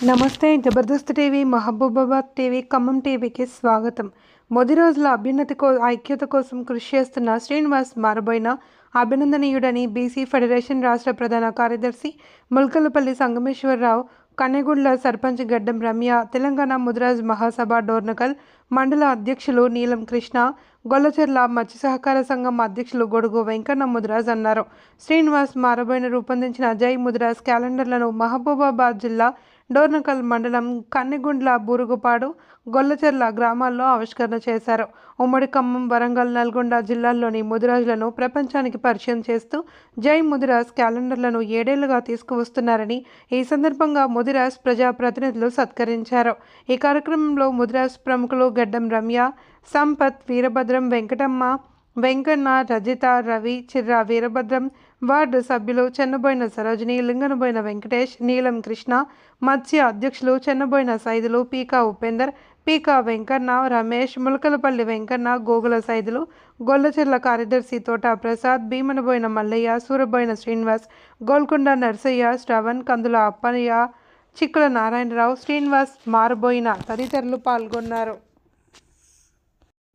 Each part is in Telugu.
నమస్తే. జబర్దస్త్ టీవీ, మహబూబాబాద్ టీవీ, ఖమ్మం టీవీకి స్వాగతం. మొదటి రోజుల అభ్యున్నతి ఐక్యత కోసం కృషి చేస్తున్న శ్రీనివాస్ మారబోయిన అభినందనీయుడని బీసీ ఫెడరేషన్ రాష్ట్ర ప్రధాన కార్యదర్శి ముల్కలపల్లి సంగమేశ్వరరావు, కన్నెగుండ్ల సర్పంచ్ గడ్డం రమ్య, తెలంగాణ ముదిరాజ్ మహాసభ డోర్నకల్ మండల అధ్యక్షులు నీలం కృష్ణ, గొల్లచెర్ల మత్స్య సహకార సంఘం అధ్యక్షులు గొడుగు వెంకన్న ముదిరాజ్ అన్నారు. శ్రీనివాస్ మారబోయిన రూపొందించిన జై ముదిరాజ్ క్యాలెండర్లను మహబూబాబాద్ జిల్లా డోర్నకల్ మండలం కన్నెగుండ్ల, బూరుగుపాడు, గొల్లచెర్ల గ్రామాల్లో ఆవిష్కరణ చేశారు. ఉమ్మడి ఖమ్మం, వరంగల్, నల్గొండ జిల్లాల్లోని ముదిరాజులను ప్రపంచానికి పరిచయం చేస్తూ జై ముదిరాజ్ క్యాలెండర్లను 7 ఏళ్లుగా తీసుకువస్తున్నారని ఈ సందర్భంగా ముదిరాజ్ ప్రజాప్రతినిధులు సత్కరించారు. ఈ కార్యక్రమంలో ముదిరాజ్ ప్రముఖులు గడ్డం రమ్య, సంపత్, వీరభద్రం, వెంకటమ్మ, వెంకన్న, రజిత, రవి, చిర్రా వీరభద్రం, వార్డు సభ్యులు చెన్నబోయిన సరోజిని, లింగనబోయిన వెంకటేష్, నీలం కృష్ణ, మత్స్య అధ్యక్షులు చెన్నబోయిన సైదులు, పీకా ఉపేందర్, పీకా వెంకన్న, రమేష్, ములకలపల్లి వెంకన్న, గోగుల సైదులు, గొల్లచెర్ల కార్యదర్శి తోట ప్రసాద్, భీమనబోయిన మల్లయ్య, సూరబోయిన శ్రీనివాస్, గోల్కొండ నర్సయ్య, శ్రవణ్, కందుల అప్పయ్య, చిక్కుల నారాయణరావు, శ్రీనివాస్ మారబోయిన తదితరులు పాల్గొన్నారు.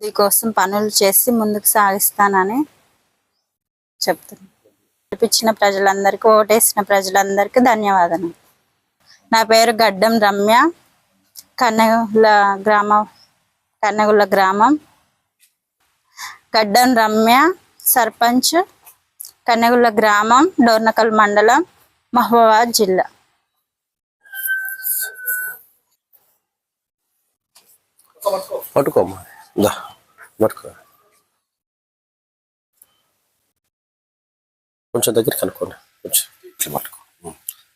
దీనికోసం పనులు చేసి ముందుకు సాగిస్తానని చెప్తున్నాను. గెలిపించిన ప్రజలందరికీ, ఓటేసిన ప్రజలందరికీ ధన్యవాదాలు. నా పేరు గడ్డం రమ్య, కన్నెగుళ్ళ గ్రామం. గడ్డం రమ్య, సర్పంచ్, కన్నెగుళ్ళ గ్రామం, డోర్నకల్ మండలం, మహబూబాబాద్ జిల్లా. కొంచెం దగ్గరికి అనుకోండి, కొంచెం ఇట్లా పట్టుకో,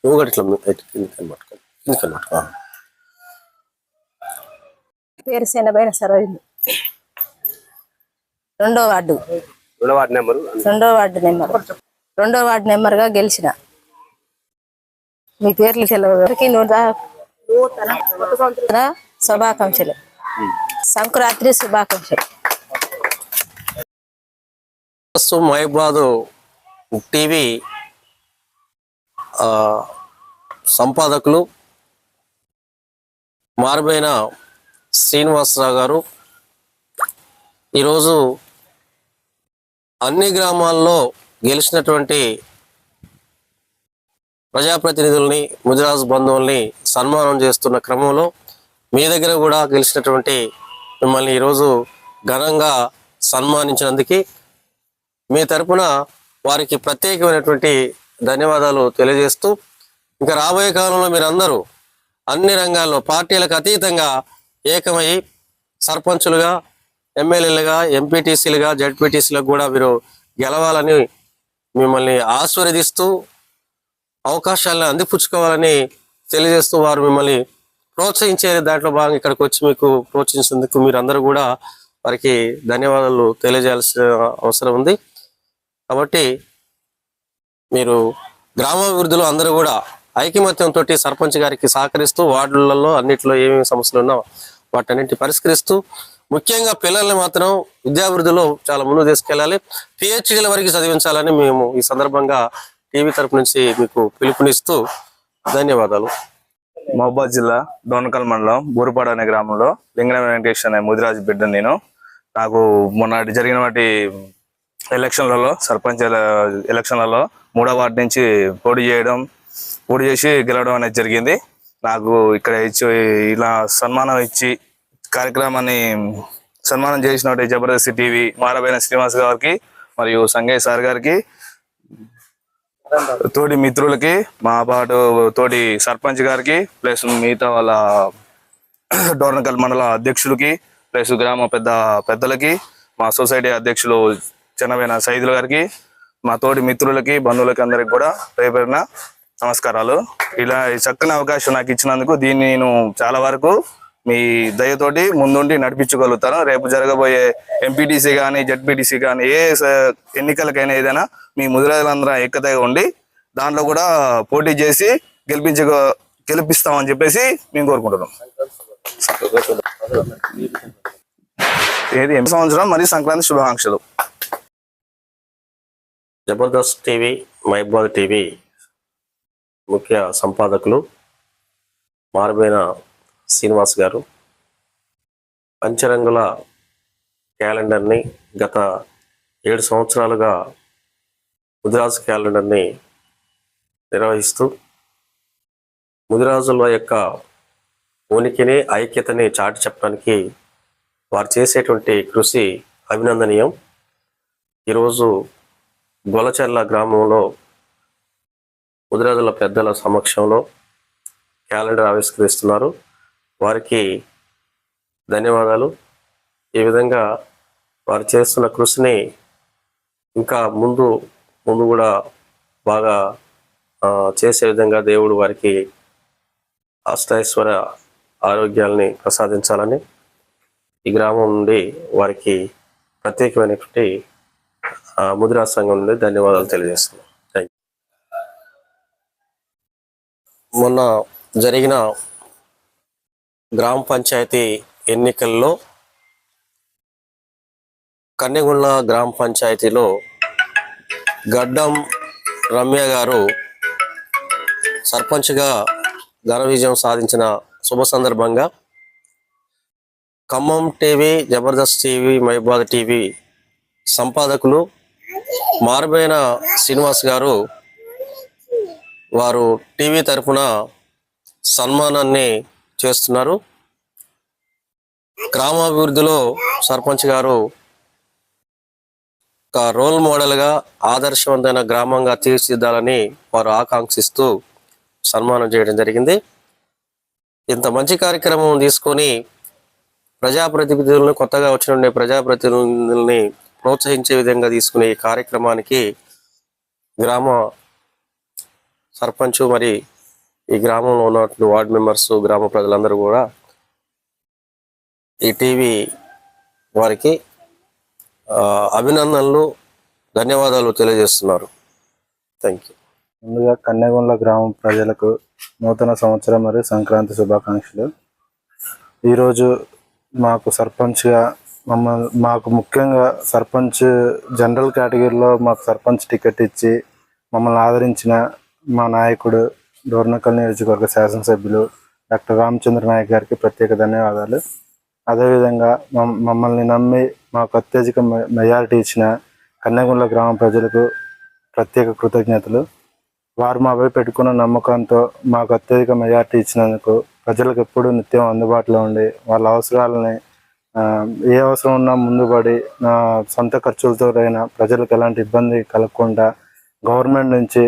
నువ్వు కూడా ఇట్లా పట్టుకో, పట్టుకో. పేరు సెనబైన సరోజిని, రెండో వార్డు నెంబర్గా గెలిచిన. మీ పేర్లు తెలియదు. శుభాకాంక్షలు, సంక్రాంతి శుభాకాంక్షలు. మహబూబాబాద్ టీవీ సంపాదకులు మారబోయిన శ్రీనివాసరావు గారు ఈరోజు అన్ని గ్రామాల్లో గెలిచినటువంటి ప్రజాప్రతినిధుల్ని, ముదిరాజు బంధువుల్ని సన్మానం చేస్తున్న క్రమంలో మీ దగ్గర కూడా గెలిచినటువంటి మిమ్మల్ని ఈరోజు ఘనంగా సన్మానించినందుకు మీ తరపున వారికి ప్రత్యేకమైనటువంటి ధన్యవాదాలు తెలియజేస్తూ, ఇంకా రాబోయే కాలంలో మీరందరూ అన్ని రంగాల్లో పార్టీలకు అతీతంగా ఏకమై సర్పంచులుగా, ఎమ్మెల్యేలుగా, ఎంపీటీసీలుగా, జడ్పీటీసీలకు కూడా మీరు గెలవాలని మిమ్మల్ని ఆశీర్వదిస్తూ అవకాశాలను అందిపుచ్చుకోవాలని తెలియజేస్తూ వారు మిమ్మల్ని ప్రోత్సహించే దాంట్లో భాగంగా ఇక్కడికి వచ్చి మీకు ప్రోత్సహించేందుకు మీరందరూ కూడా వారికి ధన్యవాదాలు తెలియజేయాల్సిన అవసరం ఉంది. కాబట్టి మీరు గ్రామాభివృద్ధిలో అందరూ కూడా ఐకమత్యంతో సర్పంచ్ గారికి సహకరిస్తూ వార్డులలో అన్నింటిలో ఏమేమి సమస్యలు ఉన్నా వాటన్నింటిని పరిష్కరిస్తూ, ముఖ్యంగా పిల్లల్ని మాత్రం విద్యాభివృద్ధిలో చాలా ముందు తీసుకెళ్ళాలి, పిహెచ్డీల వరకు చదివించాలని మేము ఈ సందర్భంగా టీవీ తరపు నుంచి మీకు పిలుపునిస్తూ ధన్యవాదాలు. మహబూబాబాద్ జిల్లా డోర్నకల్ మండలం బూరుపాడు అనే గ్రామంలో లింగన వెంకటేష్ అనే ముదిరాజు బిడ్డ నేను. నాకు మొన్నటి జరిగిన వాటి ఎలక్షన్లలో, సర్పంచ్ ఎలక్షన్లలో 3వ వార్డు నుంచి పోటీ చేసి గెలవడం అనేది జరిగింది. నాకు ఇక్కడ ఇచ్చి ఇలా సన్మానం ఇచ్చి కార్యక్రమాన్ని సన్మానం చేసినట్టు జబర్దస్త్ టీవీ మారబోయిన శ్రీనివాస్ గారికి మరియు సంగయ్య సార్ గారికి, తోటి మిత్రులకి, మా పాటు తోటి సర్పంచ్ గారికి, ప్లస్ మిగతా వాళ్ళ డోర్నకల్ మండల అధ్యక్షులకి, ప్లస్ గ్రామ పెద్దలకి, మా సొసైటీ అధ్యక్షులు చెన్నబోయిన సైదుల గారికి, మా తోటి మిత్రులకి, బంధువులకి అందరికి కూడా పేరున నమస్కారాలు. ఇలా చక్కని అవకాశం నాకు ఇచ్చినందుకు దీన్ని నేను చాలా వరకు మీ దయతోటి ముందుండి నడిపించగలుగుతాను. రేపు జరగబోయే ఎంపీటీసీ కానీ, జడ్పీటీసీ కానీ, ఏ ఎన్నికలకైనా ఏదైనా మీ ముదిరాజులందరూ ఏకతగా ఉండి దాంట్లో కూడా పోటీ చేసి గెలిపిస్తామని చెప్పేసి మేము కోరుకుంటున్నాం. ఏది సంవత్సరం మరియు సంక్రాంతి శుభాకాంక్షలు. జబర్దస్త్ టీవీ, మహబూబాబాద్ టీవీ ముఖ్య సంపాదకులు మారుబోయిన శ్రీనివాస్ గారు పంచరంగుల క్యాలెండర్ని గత 7 సంవత్సరాలుగా ముదిరాజు క్యాలెండర్ని నిర్వహిస్తూ ముదిరాజుల యొక్క ఉనికిని ఐక్యతని చాటి చెప్పడానికి వారు చేసేటువంటి కృషి అభినందనీయం. ఈరోజు గొలచెర్ల గ్రామంలో ముదిరాజుల పెద్దల సమక్షంలో క్యాలెండర్ ఆవిష్కరిస్తున్నారు. వారికి ధన్యవాదాలు. ఈ విధంగా వారు చేస్తున్న కృషిని ఇంకా ముందు కూడా బాగా చేసే విధంగా దేవుడు వారికి అష్టైశ్వర్య ఆరోగ్యాలని ప్రసాదించాలని ఈ గ్రామం నుండి వారికి ప్రత్యేకమైనటువంటి ముదిరా సంఘం నుండి ధన్యవాదాలు తెలియజేస్తున్నాను. Thank you. మొన్న జరిగిన గ్రామ పంచాయతీ ఎన్నికల్లో కన్నెగుండ్ల గ్రామ పంచాయతీలో గడ్డం రమ్య గారు సర్పంచ్గా ఘన విజయం సాధించిన శుభ సందర్భంగా Khammam TV, Jabardasth TV, Mahabubabad TV సంపాదకులు మారుబోయిన శ్రీనివాస్ గారు వారు టీవీ తరఫున సన్మానాన్ని చేస్తున్నారు. గ్రామాభివృద్ధిలో సర్పంచ్ గారు ఒక రోల్ మోడల్గా ఆదర్శవంతమైన గ్రామంగా తీర్చిదిద్దాలని వారు ఆకాంక్షిస్తూ సన్మానం చేయడం జరిగింది. ఇంత మంచి కార్యక్రమం తీసుకొని ప్రజాప్రతినిధులను, కొత్తగా వచ్చిన ప్రజాప్రతినిధుల్ని ప్రోత్సహించే విధంగా తీసుకునే ఈ కార్యక్రమానికి గ్రామ సర్పంచ్ మరి ఈ గ్రామంలో ఉన్నటువంటి వార్డు మెంబర్స్, గ్రామ ప్రజలందరూ కూడా ఈ టీవీ వారికి అభినందనలు, ధన్యవాదాలు తెలియజేస్తున్నారు. Thank you. ముందుగా కన్నెగుండ్ల గ్రామం ప్రజలకు నూతన సంవత్సరం మరియు సంక్రాంతి శుభాకాంక్షలు. ఈరోజు మాకు సర్పంచ్గా మాకు ముఖ్యంగా సర్పంచ్ జనరల్ కేటగిరీలో మాకు సర్పంచ్ టికెట్ ఇచ్చి మమ్మల్ని ఆదరించిన మా నాయకుడు డోర్నకల్ నియోజకవర్గ శాసనసభ్యులు డాక్టర్ రామచంద్ర నాయక్ గారికి ప్రత్యేక ధన్యవాదాలు. అదేవిధంగా మమ్మల్ని నమ్మి మాకు అత్యధిక మెజారిటీ ఇచ్చిన కన్నెగుండ్ల గ్రామ ప్రజలకు ప్రత్యేక కృతజ్ఞతలు. వారు మాపై పెట్టుకున్న నమ్మకంతో మాకు అత్యధిక మెజారిటీ ఇచ్చినందుకు ప్రజలకు ఎప్పుడూ నిత్యం అందుబాటులో ఉండి వాళ్ళ అవసరాలని ఏ అవసరం ఉన్నా ముందుపడి సొంత ఖర్చులతోనైనా ప్రజలకు ఎలాంటి ఇబ్బంది కలగకుండా గవర్నమెంట్ నుంచి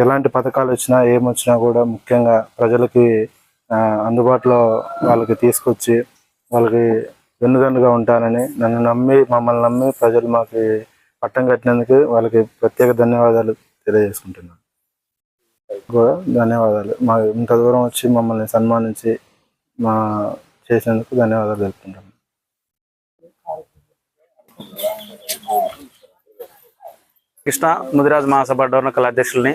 ఎలాంటి పథకాలు వచ్చినా ఏమొచ్చినా కూడా ముఖ్యంగా ప్రజలకి అందుబాటులో వాళ్ళకి తీసుకొచ్చి వాళ్ళకి వెన్నుదన్నుగా ఉంటానని మమ్మల్ని నమ్మి ప్రజలు మాకు పట్టం కట్టినందుకు వాళ్ళకి ప్రత్యేక ధన్యవాదాలు తెలియజేసుకుంటున్నాను. కూడా ధన్యవాదాలు. మా ఇంత దూరం వచ్చి మమ్మల్ని సన్మానించి చేసినందుకు ధన్యవాదాలు తెలుపుకుంటాను. కృష్ణ ముదిరాజ్ మహాసభ డోర్నకల్ అధ్యక్షుల్ని.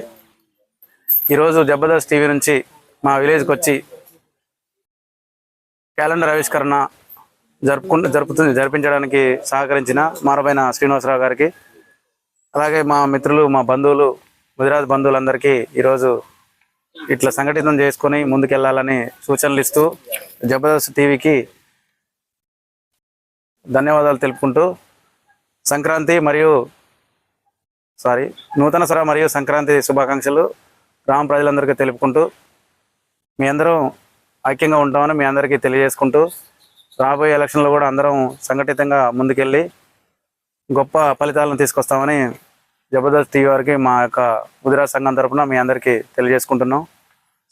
ఈరోజు జబర్దస్త్ టీవీ నుంచి మా విలేజ్కి వచ్చి క్యాలెండర్ ఆవిష్కరణ జరిపించడానికి సహకరించిన మారుబోయిన శ్రీనివాసరావు గారికి, అలాగే మా మిత్రులు, మా బంధువులు, ముదిరాజ్ బంధువులందరికీ ఈరోజు ఇట్లా సంఘటితం చేసుకొని ముందుకెళ్లాలని సూచనలు ఇస్తూ జబర్దస్త్ టీవీకి ధన్యవాదాలు తెలుపుకుంటూ నూతన సర మరియు సంక్రాంతి శుభాకాంక్షలు గ్రామ ప్రజలందరికీ తెలుపుకుంటూ మీ అందరం ఐక్యంగా ఉంటామని మీ అందరికీ తెలియజేసుకుంటూ రాబోయే ఎలక్షన్లో కూడా అందరం సంఘటితంగా ముందుకెళ్ళి గొప్ప ఫలితాలను తీసుకొస్తామని జబర్దస్త్ టీవీ వారికి మా యొక్క ముదిరాజ్ సంఘం తరఫున మీ అందరికీ తెలియజేసుకుంటున్నాం.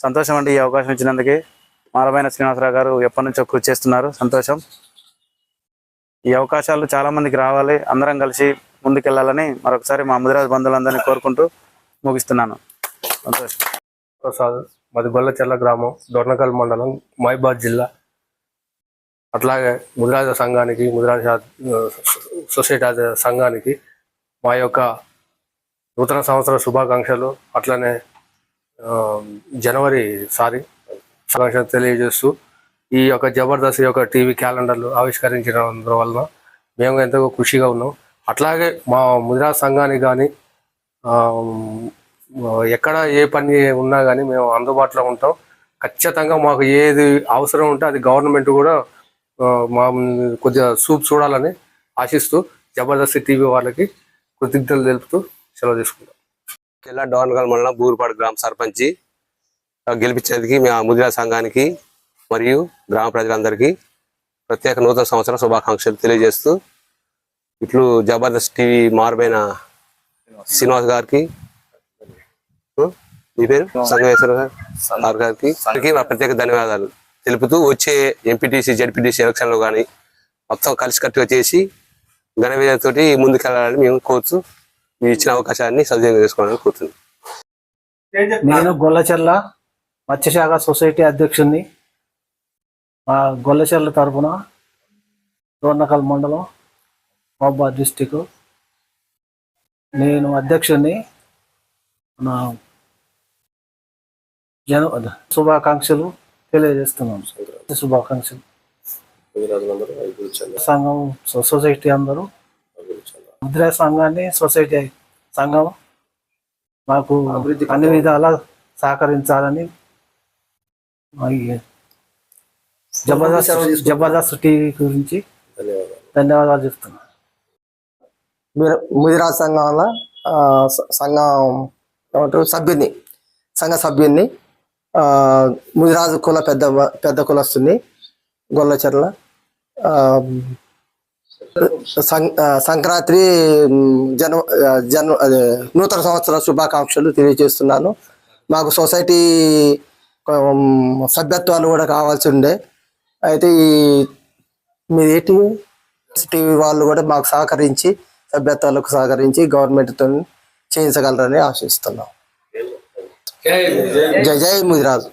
సంతోషం అండి ఈ అవకాశం ఇచ్చినందుకు. మారుబోయిన శ్రీనివాసరావు గారు ఎప్పటి నుంచో కృషి చేస్తున్నారు. సంతోషం. ఈ అవకాశాలు చాలా మందికి రావాలి, అందరం కలిసి ముందుకెళ్లాలని మరొకసారి మా ముదిరాజ్ బంధువులందరినీ కోరుకుంటూ ముగిస్తున్నాను. సంతోషం. ప్రసాద్, మాది గొల్లచెర్ల గ్రామం, డోర్నకల్ మండలం, మహబూబాద్ జిల్లా. అట్లాగే ముదిరాజ సంఘానికి, ముదిరాజ సొసైటీ సంఘానికి మా యొక్క నూతన సంవత్సర శుభాకాంక్షలు, అట్లనే జనవరి శుభాకాంక్షలు తెలియజేస్తూ ఈ యొక్క జబర్దస్త్ యొక్క టీవీ క్యాలెండర్లు ఆవిష్కరించడం వలన మేము ఎంతో ఖుషిగా ఉన్నాం. అట్లాగే మా ముదిరాజ్ సంఘానికి కానీ ఎక్కడ ఏ పని ఉన్నా కానీ మేము అందుబాటులో ఉంటాం. ఖచ్చితంగా మాకు ఏది అవసరం ఉంటే అది గవర్నమెంట్ కూడా మా కొద్దిగా చూపు చూడాలని ఆశిస్తూ జబర్దస్త్ టీవీ వాళ్ళకి కృతజ్ఞతలు తెలుపుతూ సెలవు తీసుకుంటాం. జిల్లా డోర్నకల్ మండలం బూరుపాడు గ్రామ సర్పంచి గెలిపించేందుకు మా ముదిరా సంఘానికి మరియు గ్రామ ప్రజలందరికీ ప్రత్యేక నూతన సంవత్సర శుభాకాంక్షలు తెలియజేస్తూ ఇట్లు జబర్దస్త్ టీవీ మారుబైన శ్రీనివాస్ గారికి, మీ పేరు సంగమేశ్వర గారికి మా ప్రత్యేక ధన్యవాదాలు తెలుపుతూ వచ్చే ఎంపీటీసీ జెడ్పీటీసీ ఎలక్షన్లో కానీ మొత్తం కలిసికట్టుగా చేసి ఘన విజయంతోటి ముందుకెళ్లాలని మేము కోరుతూ మీ ఇచ్చిన అవకాశాన్ని సద్వినియోగం చేసుకోవాలని కోరుతున్నాం. నేను గొల్లచెర్ల మత్స్యశాఖ సొసైటీ అధ్యక్షుడిని. మా గొల్లచెర్ల తరఫున డోర్నకల్ మండలం మహబూబాబాద్ డిస్టిక్ నేను అధ్యక్షుడిని. నా శుభాకాంక్షలు తెలియజేస్తున్నాను. శుభాకాంక్షలు. సంఘం సొసైటీ అందరూ ముద్రా సంఘాన్ని సొసైటీ సంఘం మాకు అన్ని విధాలా సహకరించాలని జబర్దస్త్ టీవీ గురించి ధన్యవాదాలు చెప్తున్నాను. ముదిరా సంఘంలో సంఘ సభ్యుని ముదిరాజు కుల పెద్ద కులస్తుని గొల్లచెర్ల. సంక్రాంతి నూతన సంవత్సర శుభాకాంక్షలు తెలియజేస్తున్నాను. మాకు సొసైటీ సభ్యత్వాలు కూడా కావాల్సి ఉండే, అయితే ఈ మీది టీవీ వాళ్ళు కూడా మాకు సహకరించి సభ్యత్వాలకు సహకరించి గవర్నమెంట్తో చేయించగలరని ఆశిస్తున్నాం. జై జై ముదిరాజు.